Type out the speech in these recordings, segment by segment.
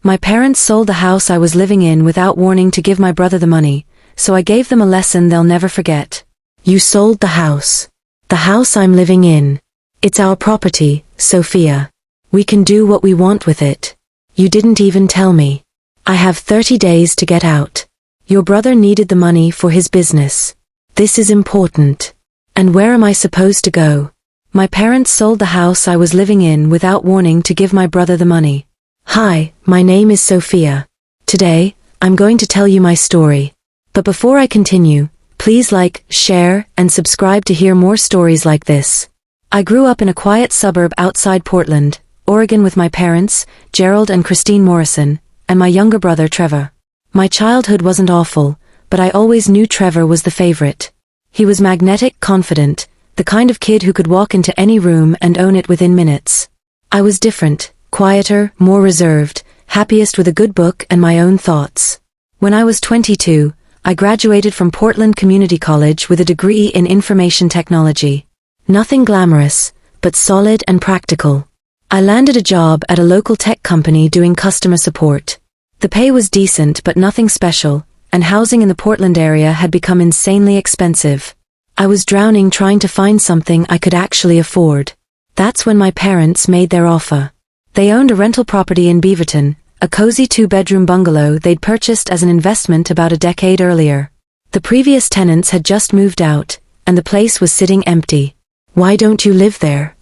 My parents sold the house I was living in without warning to give my brother the money, so I gave them a lesson they'll never forget. You sold the house. The house I'm living in. It's our property, Sophia. We can do what we want with it. You didn't even tell me. I have 30 days to get out. Your brother needed the money for his business. This is important. And where am I supposed to go? My parents sold the house I was living in without warning to give my brother the money. Hi, my name is Sophia. Today, I'm going to tell you my story. But before I continue, please like, share, and subscribe to hear more stories like this. I grew up in a quiet suburb outside Portland, Oregon with my parents, Gerald and Christine Morrison, and my younger brother Trevor. My childhood wasn't awful, but I always knew Trevor was the favorite. He was magnetic, confident, the kind of kid who could walk into any room and own it within minutes. I was different, quieter, more reserved, happiest with a good book and my own thoughts. When I was 22, I graduated from Portland Community College with a degree in information technology. Nothing glamorous, but solid and practical. I landed a job at a local tech company doing customer support. The pay was decent but nothing special, and housing in the Portland area had become insanely expensive. I was drowning trying to find something I could actually afford. That's when my parents made their offer. They owned a rental property in Beaverton, a cozy 2-bedroom bungalow they'd purchased as an investment about a decade earlier. The previous tenants had just moved out, and the place was sitting empty. Why don't you live there?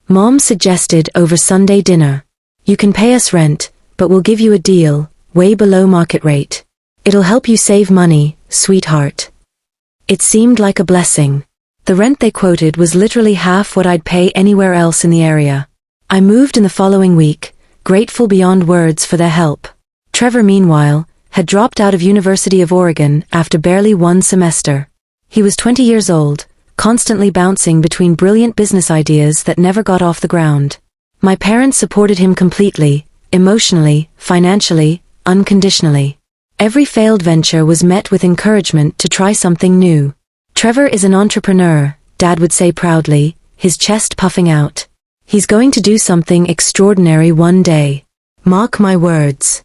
Mom suggested over Sunday dinner. You can pay us rent, but we'll give you a deal, way below market rate. It'll help you save money, sweetheart. It seemed like a blessing. The rent they quoted was literally half what I'd pay anywhere else in the area. I moved in the following week, grateful beyond words for their help. Trevor, meanwhile, had dropped out of University of Oregon after barely one semester. He was 20 years old, constantly bouncing between brilliant business ideas that never got off the ground. My parents supported him completely, emotionally, financially, unconditionally. Every failed venture was met with encouragement to try something new. Trevor is an entrepreneur, Dad would say proudly, his chest puffing out. He's going to do something extraordinary one day. Mark my words.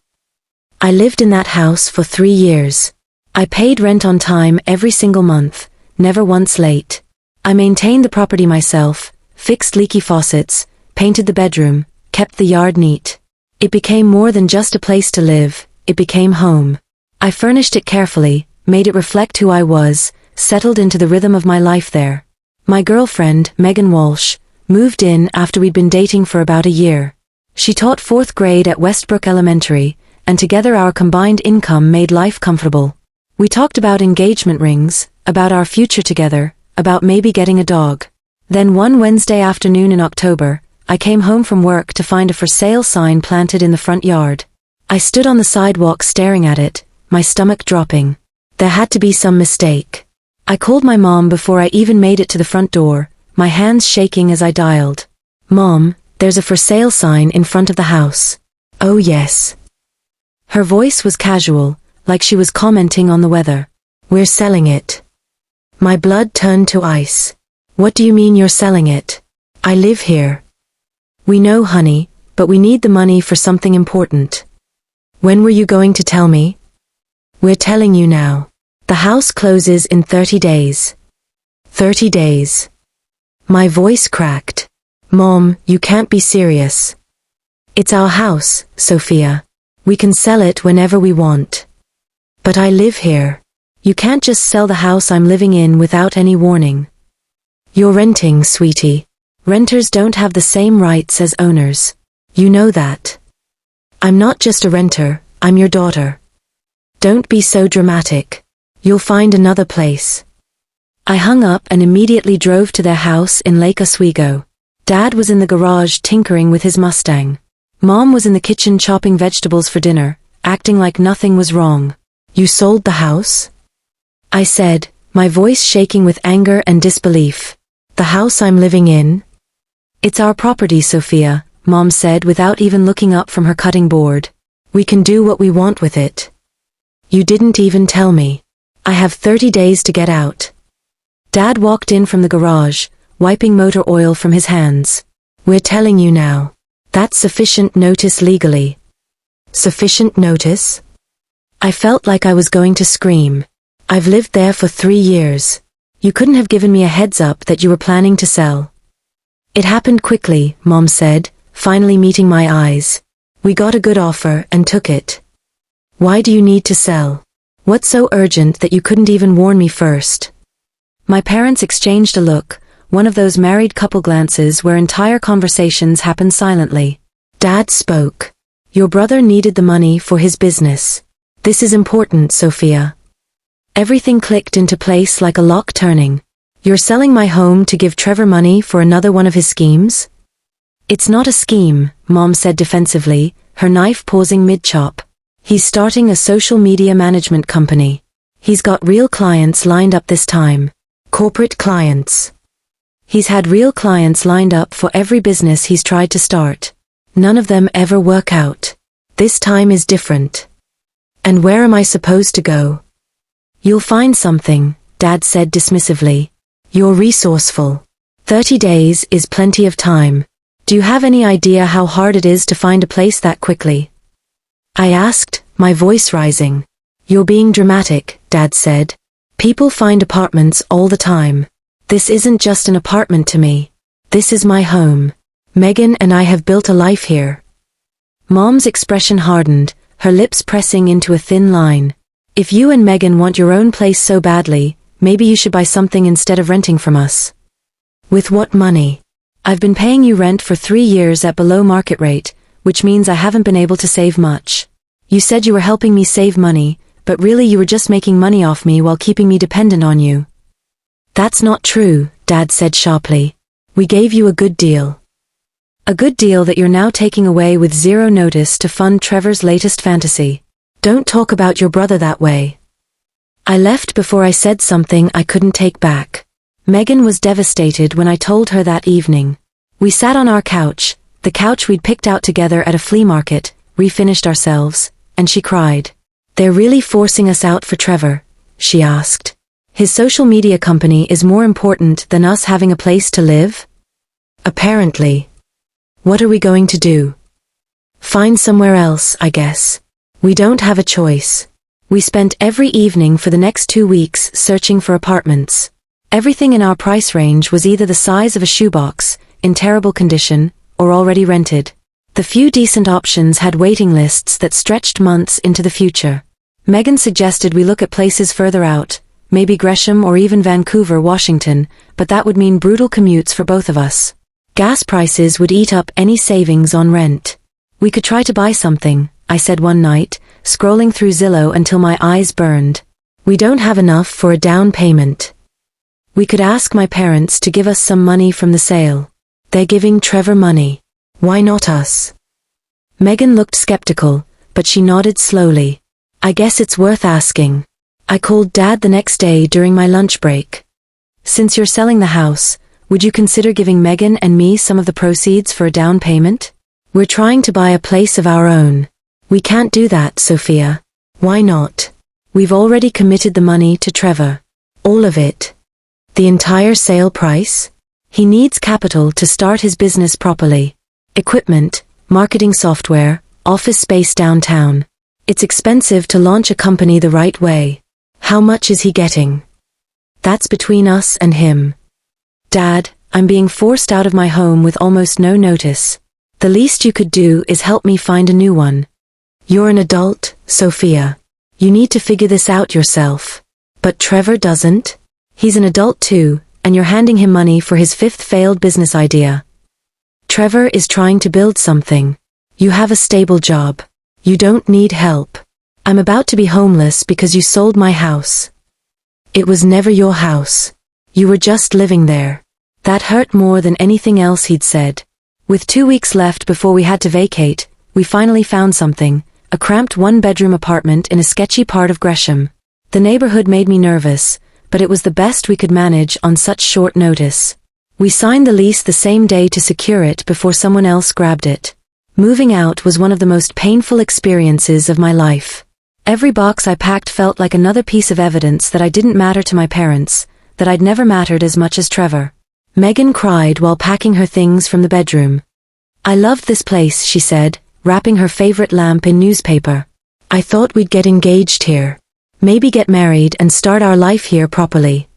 I lived in that house for 3 years. I paid rent on time every single month, never once late. I maintained the property myself, fixed leaky faucets, painted the bedroom, kept the yard neat. It became more than just a place to live, it became home. I furnished it carefully, made it reflect who I was, settled into the rhythm of my life there. My girlfriend, Megan Walsh, moved in after we'd been dating for about a year. She taught 4th grade at Westbrook Elementary, and together our combined income made life comfortable. We talked about engagement rings, about our future together, about maybe getting a dog. Then one Wednesday afternoon in October, I came home from work to find a for sale sign planted in the front yard. I stood on the sidewalk staring at it, my stomach dropping. There had to be some mistake. I called my mom before I even made it to the front door, my hands shaking as I dialed. Mom, there's a for sale sign in front of the house. Oh yes. Her voice was casual, like she was commenting on the weather. We're selling it. My blood turned to ice. What do you mean you're selling it? I live here. We know, honey, but we need the money for something important. When were you going to tell me? We're telling you now. The house closes in 30 days. 30 days. My voice cracked. Mom, you can't be serious. It's our house, Sophia. We can sell it whenever we want. But I live here. You can't just sell the house I'm living in without any warning. You're renting, sweetie. Renters don't have the same rights as owners. You know that. I'm not just a renter, I'm your daughter. Don't be so dramatic. You'll find another place. I hung up and immediately drove to their house in Lake Oswego. Dad was in the garage tinkering with his Mustang. Mom was in the kitchen chopping vegetables for dinner, acting like nothing was wrong. You sold the house? I said, my voice shaking with anger and disbelief. The house I'm living in? It's our property, Sophia, Mom said without even looking up from her cutting board. We can do what we want with it. You didn't even tell me. I have 30 days to get out. Dad walked in from the garage, wiping motor oil from his hands. We're telling you now. That's sufficient notice legally. Sufficient notice? I felt like I was going to scream. I've lived there for 3 years. You couldn't have given me a heads up that you were planning to sell. It happened quickly, Mom said, finally meeting my eyes. We got a good offer and took it. Why do you need to sell? What's so urgent that you couldn't even warn me first? My parents exchanged a look, one of those married couple glances where entire conversations happen silently. Dad spoke. Your brother needed the money for his business. This is important, Sophia. Everything clicked into place like a lock turning. You're selling my home to give Trevor money for another one of his schemes? It's not a scheme, Mom said defensively, her knife pausing mid-chop. He's starting a social media management company. He's got real clients lined up this time. Corporate clients. He's had real clients lined up for every business he's tried to start. None of them ever work out. This time is different. And where am I supposed to go? You'll find something, Dad said dismissively. You're resourceful. 30 days is plenty of time. Do you have any idea how hard it is to find a place that quickly? I asked, my voice rising. You're being dramatic, Dad said. People find apartments all the time. This isn't just an apartment to me. This is my home. Megan and I have built a life here. Mom's expression hardened, her lips pressing into a thin line. If you and Megan want your own place so badly, maybe you should buy something instead of renting from us. With what money? I've been paying you rent for 3 years at below market rate, which means I haven't been able to save much. You said you were helping me save money, but really you were just making money off me while keeping me dependent on you. That's not true, Dad said sharply. We gave you a good deal. A good deal that you're now taking away with zero notice to fund Trevor's latest fantasy. Don't talk about your brother that way. I left before I said something I couldn't take back. Megan was devastated when I told her that evening. We sat on our couch, the couch we'd picked out together at a flea market, refinished ourselves, and she cried. They're really forcing us out for Trevor, she asked. His social media company is more important than us having a place to live? Apparently. What are we going to do? Find somewhere else, I guess. We don't have a choice. We spent every evening for the next 2 weeks searching for apartments. Everything in our price range was either the size of a shoebox, in terrible condition, or already rented. The few decent options had waiting lists that stretched months into the future. Megan suggested we look at places further out, maybe Gresham or even Vancouver, Washington, but that would mean brutal commutes for both of us. Gas prices would eat up any savings on rent. We could try to buy something, I said one night, scrolling through Zillow until my eyes burned. We don't have enough for a down payment. We could ask my parents to give us some money from the sale. They're giving Trevor money. Why not us? Megan looked skeptical, but she nodded slowly. I guess it's worth asking. I called Dad the next day during my lunch break. Since you're selling the house, would you consider giving Megan and me some of the proceeds for a down payment? We're trying to buy a place of our own. We can't do that, Sophia. Why not? We've already committed the money to Trevor. All of it. The entire sale price? He needs capital to start his business properly. Equipment, marketing software, office space downtown. It's expensive to launch a company the right way. How much is he getting? That's between us and him. Dad, I'm being forced out of my home with almost no notice. The least you could do is help me find a new one. You're an adult, Sophia. You need to figure this out yourself. But Trevor doesn't. He's an adult too, and you're handing him money for his 5th failed business idea. Trevor is trying to build something. You have a stable job. You don't need help. I'm about to be homeless because you sold my house. It was never your house. You were just living there. That hurt more than anything else he'd said. With 2 weeks left before we had to vacate, we finally found something, a cramped 1-bedroom apartment in a sketchy part of Gresham. The neighborhood made me nervous, but it was the best we could manage on such short notice. We signed the lease the same day to secure it before someone else grabbed it. Moving out was one of the most painful experiences of my life. Every box I packed felt like another piece of evidence that I didn't matter to my parents, that I'd never mattered as much as Trevor. Megan cried while packing her things from the bedroom. I loved this place, she said, wrapping her favorite lamp in newspaper. I thought we'd get engaged here. Maybe get married and start our life here properly.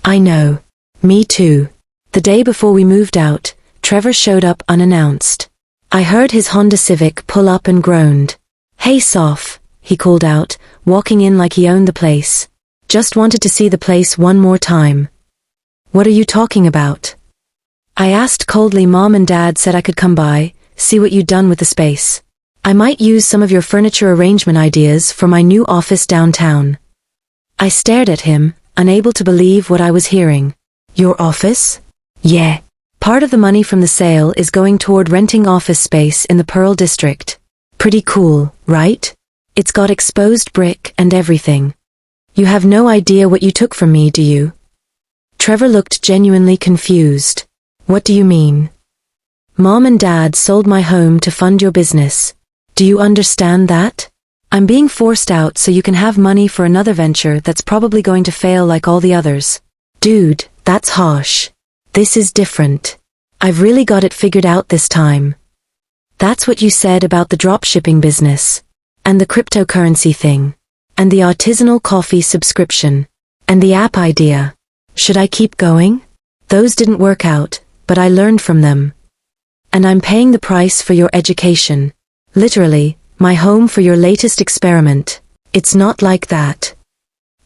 I know. Me too. The day before we moved out, Trevor showed up unannounced. I heard his Honda Civic pull up and groaned. "Hey Soph," he called out, walking in like he owned the place. "Just wanted to see the place one more time." "What are you talking about?" I asked coldly. "Mom and Dad said I could come by, see what you'd done with the space. I might use some of your furniture arrangement ideas for my new office downtown." I stared at him, unable to believe what I was hearing. "Your office?" "Yeah. Part of the money from the sale is going toward renting office space in the Pearl District. Pretty cool, right? It's got exposed brick and everything. You have no idea what you took from me, do you?" Trevor looked genuinely confused. "What do you mean?" "Mom and Dad sold my home to fund your business. Do you understand that? I'm being forced out so you can have money for another venture that's probably going to fail like all the others." "Dude, that's harsh. This is different. I've really got it figured out this time." "That's what you said about the dropshipping business. And the cryptocurrency thing. And the artisanal coffee subscription. And the app idea. Should I keep going? Those didn't work out, but I learned from them. And I'm paying the price for your education. Literally, my home for your latest experiment. It's not like that."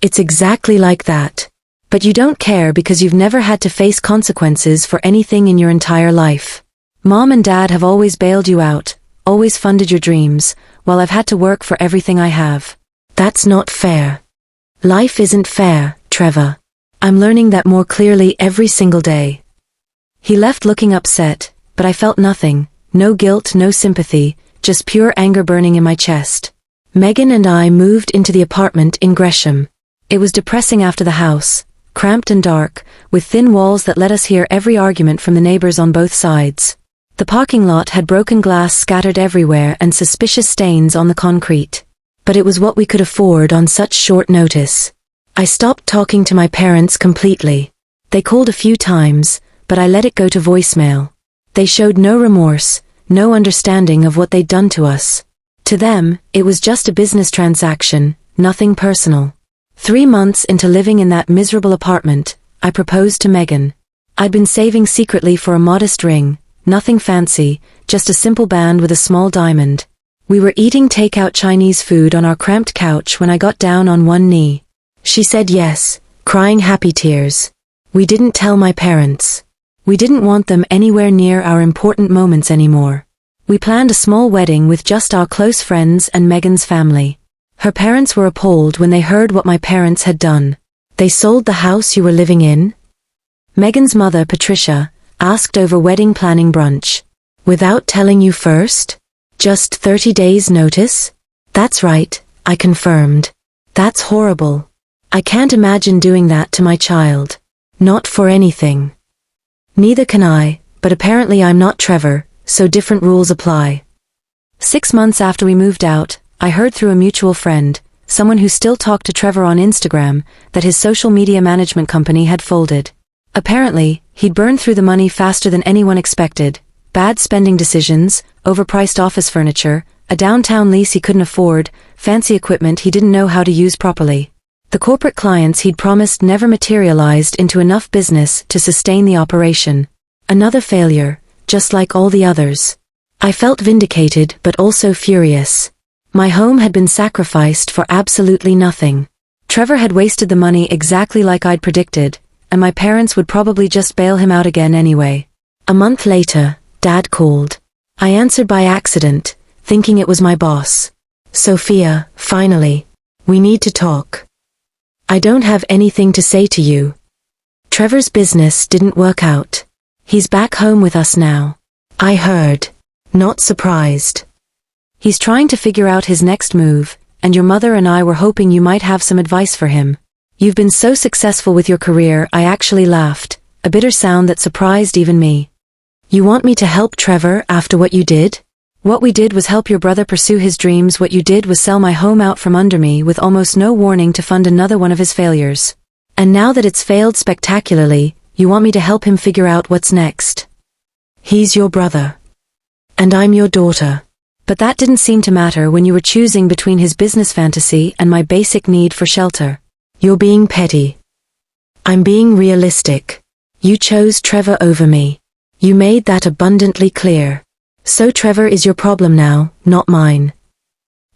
"It's exactly like that. But you don't care because you've never had to face consequences for anything in your entire life. Mom and Dad have always bailed you out, always funded your dreams, while I've had to work for everything I have. That's not fair. Life isn't fair, Trevor. I'm learning that more clearly every single day." He left looking upset, but I felt nothing, no guilt, no sympathy, just pure anger burning in my chest. Megan and I moved into the apartment in Gresham. It was depressing after the house, cramped and dark, with thin walls that let us hear every argument from the neighbors on both sides. The parking lot had broken glass scattered everywhere and suspicious stains on the concrete. But it was what we could afford on such short notice. I stopped talking to my parents completely. They called a few times, but I let it go to voicemail. They showed no remorse, no understanding of what they'd done to us. To them, it was just a business transaction, nothing personal. 3 months into living in that miserable apartment, I proposed to Megan. I'd been saving secretly for a modest ring, nothing fancy, just a simple band with a small diamond. We were eating takeout Chinese food on our cramped couch when I got down on one knee. She said yes, crying happy tears. We didn't tell my parents. We didn't want them anywhere near our important moments anymore. We planned a small wedding with just our close friends and Megan's family. Her parents were appalled when they heard what my parents had done. "They sold the house you were living in?" Megan's mother, Patricia, asked over wedding planning brunch. "Without telling you first? Just 30 days notice?" "That's right," I confirmed. "That's horrible. I can't imagine doing that to my child. Not for anything." "Neither can I, but apparently I'm not Trevor, so different rules apply." 6 months after we moved out, I heard through a mutual friend, someone who still talked to Trevor on Instagram, that his social media management company had folded. Apparently, he'd burned through the money faster than anyone expected. Bad spending decisions, overpriced office furniture, a downtown lease he couldn't afford, fancy equipment he didn't know how to use properly. The corporate clients he'd promised never materialized into enough business to sustain the operation. Another failure, just like all the others. I felt vindicated but also furious. My home had been sacrificed for absolutely nothing. Trevor had wasted the money exactly like I'd predicted, and my parents would probably just bail him out again anyway. A month later, Dad called. I answered by accident, thinking it was my boss. "Sophia, finally. We need to talk. I don't have anything to say to you. Trevor's business didn't work out. He's back home with us now. I heard. Not surprised. He's trying to figure out his next move, and your mother and I were hoping you might have some advice for him. You've been so successful with your career." I actually laughed, a bitter sound that surprised even me. "You want me to help Trevor after what you did?" "What we did was help your brother pursue his dreams. What you did was sell my home out from under me with almost no warning to fund another one of his failures. And now that it's failed spectacularly, you want me to help him figure out what's next." "He's your brother. And I'm your daughter. But that didn't seem to matter when you were choosing between his business fantasy and my basic need for shelter. You're being petty. I'm being realistic. You chose Trevor over me. You made that abundantly clear. So Trevor is your problem now, not mine.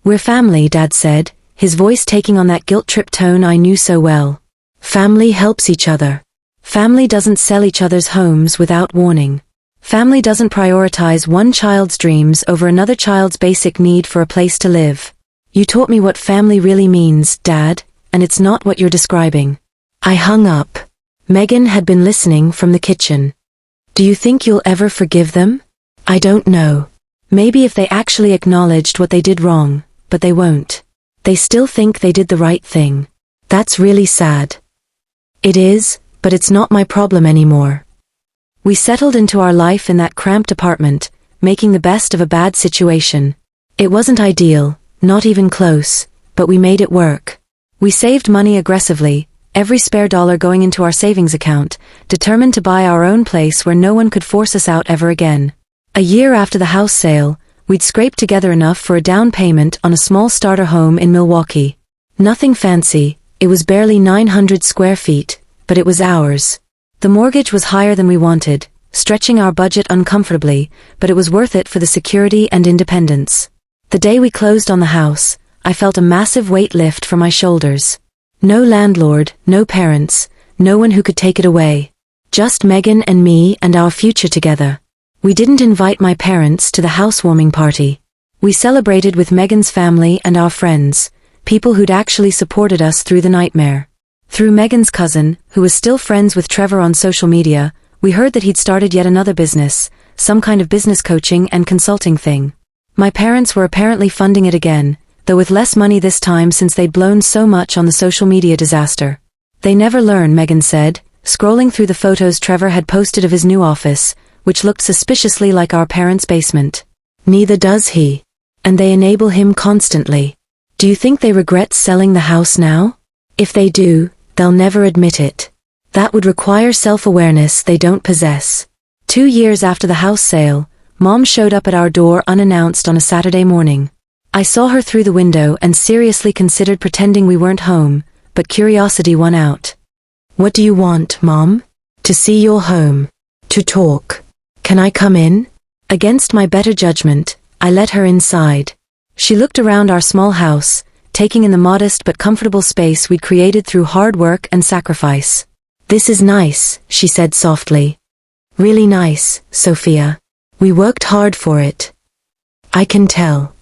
We're family, Dad said, his voice taking on that guilt-trip tone I knew so well. Family helps each other. Family doesn't sell each other's homes without warning. Family doesn't prioritize one child's dreams over another child's basic need for a place to live. You taught me what family really means, Dad, and it's not what you're describing. I hung up. Megan had been listening from the kitchen. Do you think you'll ever forgive them? I don't know. Maybe if they actually acknowledged what they did wrong, but they won't. They still think they did the right thing. That's really sad. It is, but it's not my problem anymore. We settled into our life in that cramped apartment, making the best of a bad situation. It wasn't ideal, not even close, but we made it work. We saved money aggressively, every spare dollar going into our savings account, determined to buy our own place where no one could force us out ever again. A year after the house sale, we'd scraped together enough for a down payment on a small starter home in Milwaukee. Nothing fancy, it was barely 900 square feet, but it was ours. The mortgage was higher than we wanted, stretching our budget uncomfortably, but it was worth it for the security and independence. The day we closed on the house, I felt a massive weight lift from my shoulders. No landlord, no parents, no one who could take it away. Just Megan and me and our future together. We didn't invite my parents to the housewarming party. We celebrated with Megan's family and our friends, people who'd actually supported us through the nightmare. Through Megan's cousin, who was still friends with Trevor on social media, we heard that he'd started yet another business, some kind of business coaching and consulting thing. My parents were apparently funding it again, though with less money this time since they'd blown so much on the social media disaster. They never learn, Megan said, scrolling through the photos Trevor had posted of his new office, which looked suspiciously like our parents' basement. Neither does he. And they enable him constantly. Do you think they regret selling the house now? If they do, they'll never admit it. That would require self-awareness they don't possess. 2 years after the house sale, Mom showed up at our door unannounced on a Saturday morning. I saw her through the window and seriously considered pretending we weren't home, but curiosity won out. What do you want, Mom? To see your home. To talk. Can I come in? Against my better judgment, I let her inside. She looked around our small house, taking in the modest but comfortable space we'd created through hard work and sacrifice. This is nice, she said softly. Really nice, Sophia. We worked hard for it. I can tell.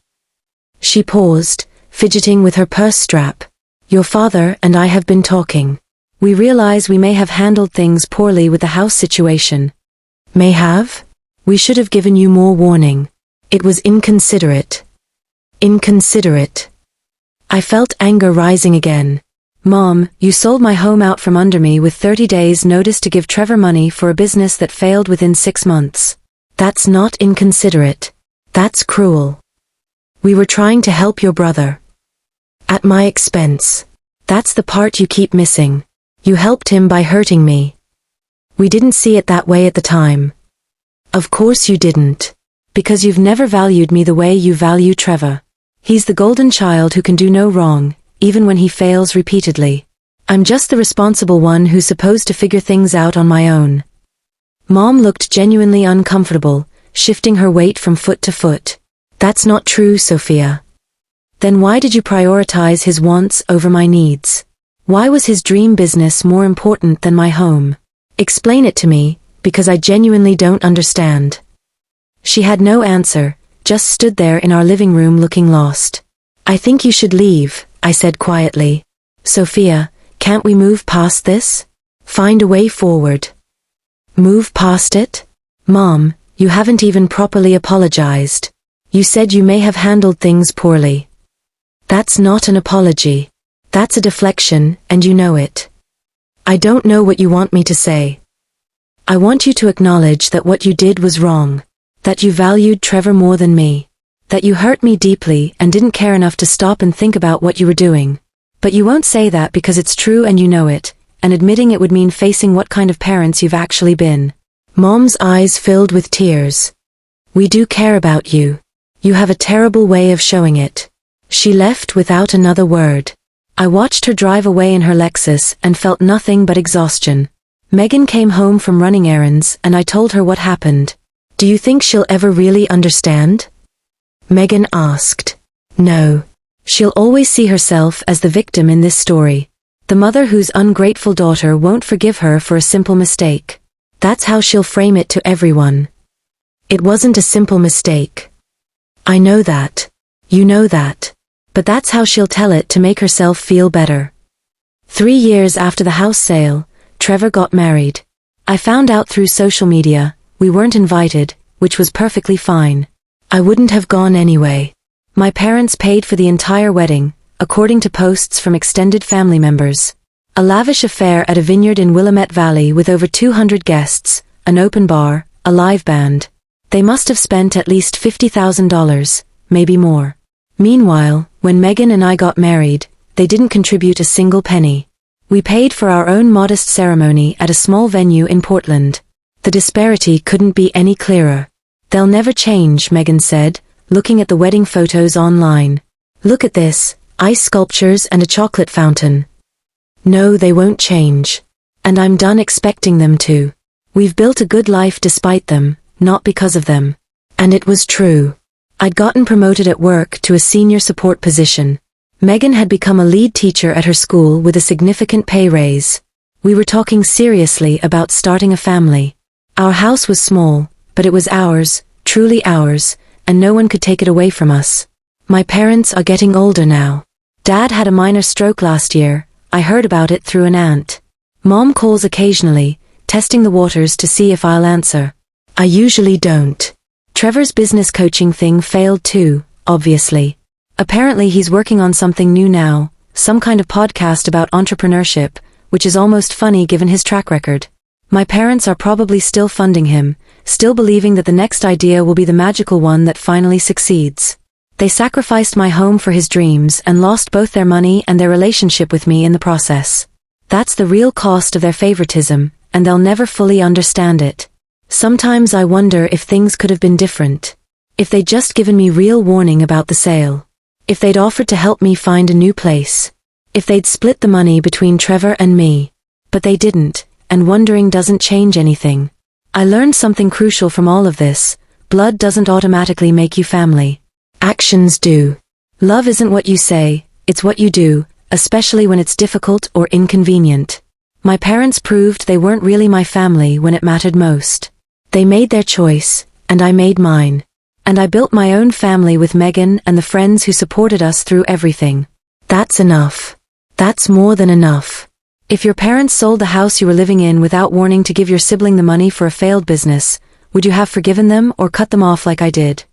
She paused, fidgeting with her purse strap. Your father and I have been talking. We realize we may have handled things poorly with the house situation. May have? We should have given you more warning. It was inconsiderate. Inconsiderate. I felt anger rising again. Mom, you sold my home out from under me with 30 days' notice to give Trevor money for a business that failed within 6 months. That's not inconsiderate. That's cruel. We were trying to help your brother. At my expense. That's the part you keep missing. You helped him by hurting me. We didn't see it that way at the time. Of course you didn't. Because you've never valued me the way you value Trevor. He's the golden child who can do no wrong, even when he fails repeatedly. I'm just the responsible one who's supposed to figure things out on my own. Mom looked genuinely uncomfortable, shifting her weight from foot to foot. That's not true, Sophia. Then why did you prioritize his wants over my needs? Why was his dream business more important than my home? Explain it to me, because I genuinely don't understand. She had no answer, just stood there in our living room looking lost. I think you should leave, I said quietly. Sophia, can't we move past this? Find a way forward. Move past it? Mom, you haven't even properly apologized. You said you may have handled things poorly. That's not an apology. That's a deflection, and you know it. I don't know what you want me to say. I want you to acknowledge that what you did was wrong. That you valued Trevor more than me. That you hurt me deeply and didn't care enough to stop and think about what you were doing. But you won't say that because it's true and you know it, and admitting it would mean facing what kind of parents you've actually been. Mom's eyes filled with tears. We do care about you. You have a terrible way of showing it. She left without another word. I watched her drive away in her Lexus and felt nothing but exhaustion. Megan came home from running errands and I told her what happened. Do you think she'll ever really understand? Megan asked. No. She'll always see herself as the victim in this story. The mother whose ungrateful daughter won't forgive her for a simple mistake. That's how she'll frame it to everyone. It wasn't a simple mistake. I know that. You know that. But that's how she'll tell it to make herself feel better. 3 years after the house sale, Trevor got married. I found out through social media. We weren't invited, which was perfectly fine. I wouldn't have gone anyway. My parents paid for the entire wedding, according to posts from extended family members. A lavish affair at a vineyard in Willamette Valley with over 200 guests, an open bar, a live band. They must have spent at least $50,000, maybe more. Meanwhile, when Megan and I got married, they didn't contribute a single penny. We paid for our own modest ceremony at a small venue in Portland. The disparity couldn't be any clearer. They'll never change, Megan said, looking at the wedding photos online. Look at this, ice sculptures and a chocolate fountain. No, they won't change. And I'm done expecting them to. We've built a good life despite them, not because of them. And it was true. I'd gotten promoted at work to a senior support position. Megan had become a lead teacher at her school with a significant pay raise. We were talking seriously about starting a family. Our house was small, but it was ours, truly ours, and no one could take it away from us. My parents are getting older now. Dad had a minor stroke last year. I heard about it through an aunt. Mom calls occasionally, testing the waters to see if I'll answer. I usually don't. Trevor's business coaching thing failed too, obviously. Apparently he's working on something new now, some kind of podcast about entrepreneurship, which is almost funny given his track record. My parents are probably still funding him, still believing that the next idea will be the magical one that finally succeeds. They sacrificed my home for his dreams and lost both their money and their relationship with me in the process. That's the real cost of their favoritism, and they'll never fully understand it. Sometimes I wonder if things could have been different. If they'd just given me real warning about the sale. If they'd offered to help me find a new place. If they'd split the money between Trevor and me. But they didn't, and wondering doesn't change anything. I learned something crucial from all of this. Blood doesn't automatically make you family. Actions do. Love isn't what you say, it's what you do, especially when it's difficult or inconvenient. My parents proved they weren't really my family when it mattered most. They made their choice, and I made mine. And I built my own family with Megan and the friends who supported us through everything. That's enough. That's more than enough. If your parents sold the house you were living in without warning to give your sibling the money for a failed business, would you have forgiven them or cut them off like I did?